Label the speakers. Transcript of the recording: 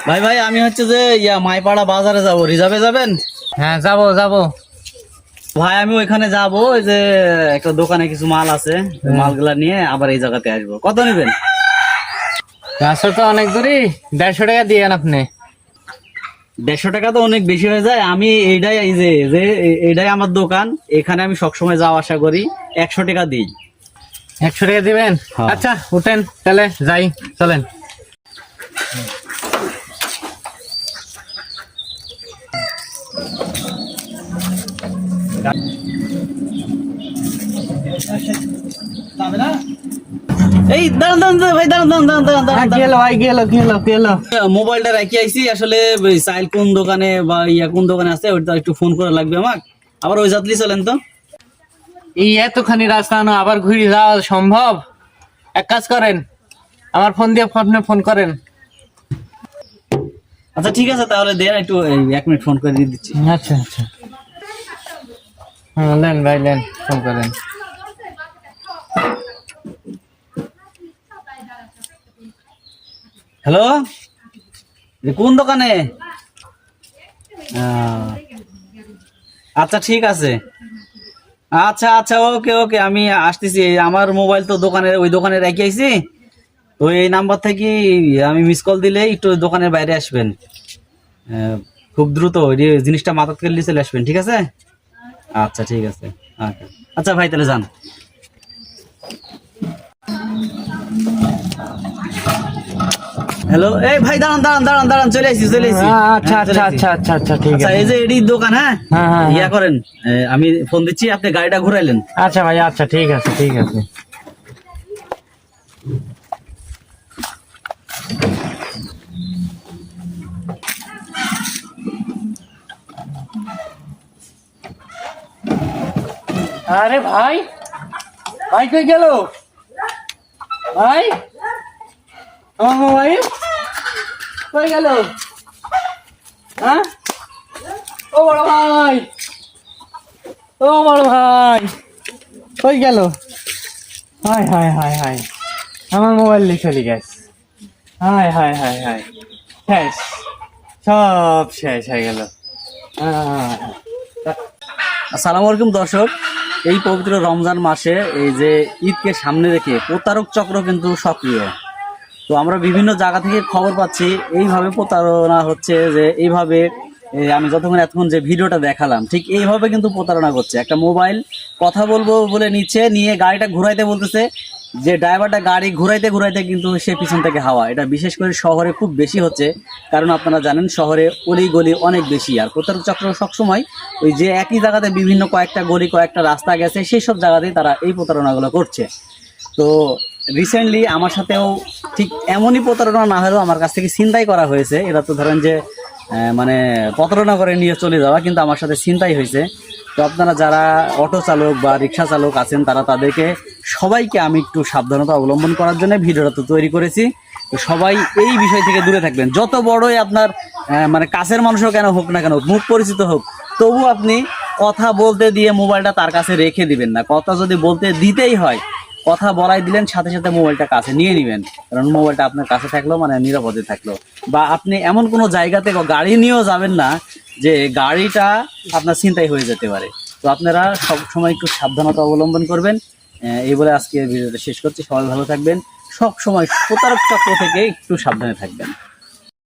Speaker 1: ভাই ভাই আমি হচ্ছে যে মাইপাড়া বাজারে যাব, রিজার্ভে যাবেন?
Speaker 2: হ্যাঁ যাবো যাবো।
Speaker 1: ভাই আমি ওইখানে যাব, ওই যে একটা দোকানে কিছু মাল আছে, মালগুলা নিয়ে আবার এই জায়গাতে আসবো। কত নেবেন?
Speaker 2: রাস্তা তো অনেক দূরই, 150 টাকা দিয়েন আপনি।
Speaker 1: 150 টাকা তো অনেক বেশি হয়ে যায়। আমি এইটাই এই যে এইটাই আমার দোকান, এখানে আমি সবসময় যাওয়া আসা করি। 100 টাকা দিই।
Speaker 2: 100 টাকা দিবেন?
Speaker 1: হ্যাঁ।
Speaker 2: আচ্ছা উঠেন তাহলে যাই, চলেন।
Speaker 1: এই দাঁড়ান দাঁড়ান দাঁড়ান ভাই, দাঁড়ান দাঁড়ান দাঁড়ান দাঁড়ান
Speaker 2: হ্যাঁ,
Speaker 1: দাঁড়ান।
Speaker 2: কি হলো ভাই, কি হলো কি হলো কি হলো?
Speaker 1: মোবাইলটা রেখে আইছি, আসলে ওই সাইল কোন দোকানে বা কোন দোকানে আছে ওইটা একটু ফোন করা লাগবে আমার। আবার ওই যাত্রী চলেন তো।
Speaker 2: এই এতখানি রাস্তা না আবার ঘুরে যাওয়া সম্ভব? এক কাজ করেন, আমার ফোন দিয়ে আপনি ফোন করেন।
Speaker 1: আচ্ছা ঠিক আছে, তাহলে দেন একটু 1 মিনিট ফোন করে দিয়ে দিচ্ছি।
Speaker 2: আচ্ছা আচ্ছা, হ্যাঁ লেন ভাই লেন, ফোন করেন।
Speaker 1: হ্যালো, কোন দোকানে? আহ, আচ্ছা ঠিক আছে। আচ্ছা আচ্ছা, ওকে ওকে, আমি আসতেছি। আমার মোবাইল তো ওই দোকানে রেখে আইছি। তো এই নাম্বার থেকে আমি মিস কল দিলে একটু দোকানের বাইরে আসবেন। খুব দ্রুত ওই জিনিসটা মাথা থেকে নিয়ে চলে আসবেন, ঠিক আছে? আচ্ছা ঠিক আছে। আচ্ছা আচ্ছা ভাই, তাহলে যান। হ্যালো, এই ভাই দাঁড়ান দাঁড়ান দাঁড়ান দাঁড়ান, চলে আসছি চলে আসছি।
Speaker 2: আচ্ছা
Speaker 1: হ্যাঁ, চলে
Speaker 2: আচ্ছা
Speaker 1: আসছি।
Speaker 2: আচ্ছা আচ্ছা আচ্ছা ঠিক
Speaker 1: আচ্ছা
Speaker 2: আছে।
Speaker 1: এই যে এডি দোকান, হ্যাঁ
Speaker 2: হ্যাঁ, হ্যাঁ,
Speaker 1: ইয়া করেন, আমি ফোন দিচ্ছি, আপনি গাড়িটা ঘুরাইলেন।
Speaker 2: আচ্ছা ভাই, আচ্ছা ঠিক আছে ঠিক আছে। আরে ভাই, ভাই কই গেল ভাই? আমার মোবাইল কই গেল? হ্যাঁ, ও বড় ভাই, ও বড় ভাই কই গেল? হাই হাই হাই হাই, আমার মোবাইল নিয়ে চলে গেছে। হাই হাই হাই হাই, শেষ, সব শেষ হয়ে গেল।
Speaker 1: আসসালামু আলাইকুম দর্শক, এই পবিত্র রমজান মাসে এই যে ঈদকে সামনে রেখে প্রতারক চক্র কিন্তু সক্রিয়। তো আমরা বিভিন্ন জায়গা থেকে খবর পাচ্ছি এইভাবে প্রতারণা হচ্ছে, যে এইভাবে আমি এতক্ষণ যে ভিডিওটা দেখালাম ঠিক এইভাবে কিন্তু প্রতারণা করছে। একটা মোবাইল কথা বলবো বলে নিচ্ছে, নিয়ে গাড়িটা ঘুরাইতে বলতেছে, যে ড্রাইভারটা গাড়ি ঘুরাইতে ঘুরাইতে কিন্তু সে পিছন থেকে হাওয়া। এটা বিশেষ করে শহরে খুব বেশি হচ্ছে, কারণ আপনারা জানেন শহরে অলি গলি অনেক বেশি। আর প্রতারক চক্র সবসময় ওই যে একই জায়গাতে বিভিন্ন কয়েকটা গলি কয়েকটা রাস্তা গেছে সেই সব জায়গাতেই তারা এই প্রতারণাগুলো করছে। তো রিসেন্টলি আমার সাথেও ঠিক এমনই প্রতারণা না হলেও আমার কাছ থেকে ছিনতাই করা হয়েছে। এরা তো ধরেন যে মানে প্রতারণা করে নিয়ে চলে যাওয়া, কিন্তু আমার সাথে ছিনতাই হয়েছে। তো আপনারা যারা অটো চালক বা রিক্সা চালক আছেন তাদেরকে সবাইকে আমি একটু সাবধানতা অবলম্বন করার জন্য ভিডিওটা তো তৈরি করেছি। তো সবাই এই বিষয় থেকে দূরে থাকবেন। যত বড়ই আপনার মানে কাছের মানুষও কেন হোক না কেন, মুখ পরিচিত হোক, তবু আপনি কথা বলতে দিয়ে মোবাইলটা তার কাছে রেখে দিবেন না। কথা যদি বলতে দিতেই হয়, কথা বলাই দিলেন, সাথে সাথে মোবাইলটা কাছে নিয়ে নেবেন, কারণ মোবাইলটা আপনার কাছে থাকলো মানে নিরাপদে থাকলো। বা আপনি এমন কোনো জায়গাতে গাড়ি নিয়েও যাবেন না যে গাড়িটা আপনার ছিনতাই হয়ে যেতে পারে। তো আপনারা সব সময় একটু সাবধানতা অবলম্বন করবেন। এই বলে আজকে ভিডিওটা শেষ করছি। সবাই ভালো থাকবেন, সব সময় প্রতারক চক্র থেকে একটু সাবধানে থাকবেন।